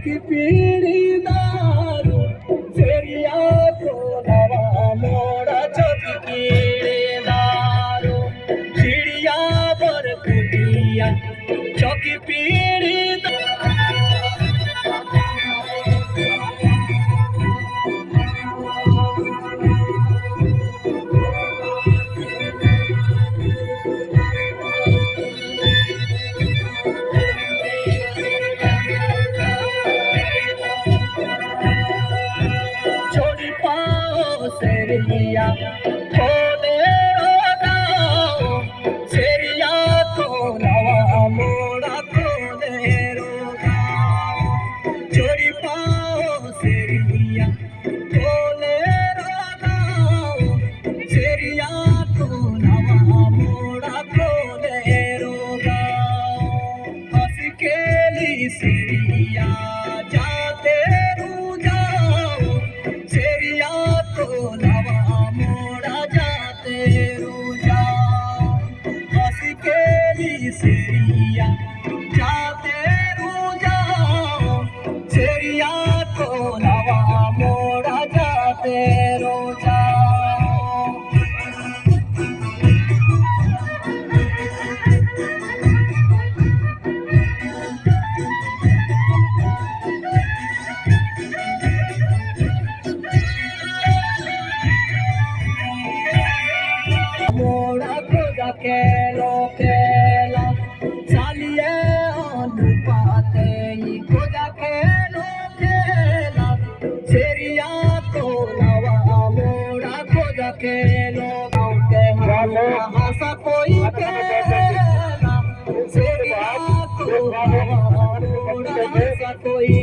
चौकी पीड़ी दारू फेरिया तो नवा मोड़ा चौकी पीड़ी दारू चिड़िया बर कुटिया चौकी पीड़ी छोड़ी पाओ सेरिया खोले गाओ सेरिया तो नवा मोड़ा खोले गाओ छोड़ी पाओ सेरिया खोले गाओ सेरिया तो नवा मोड़ा खोले गाओ हंस केली सेरिया जाते नवा मोड़ा जाते रोजा हंस केली सेरिया जाते रोजा सेरिया तो नवा मोड़ा जाते रोजा मोड़ा खोजा केलो केला सालिए अनुपाते ही खोजा केलो केला सेरिया तो नवा मोड़ा खोजा केलो के हंसा कोई केला सेरिया तो नवा मोड़ा हंसा कोई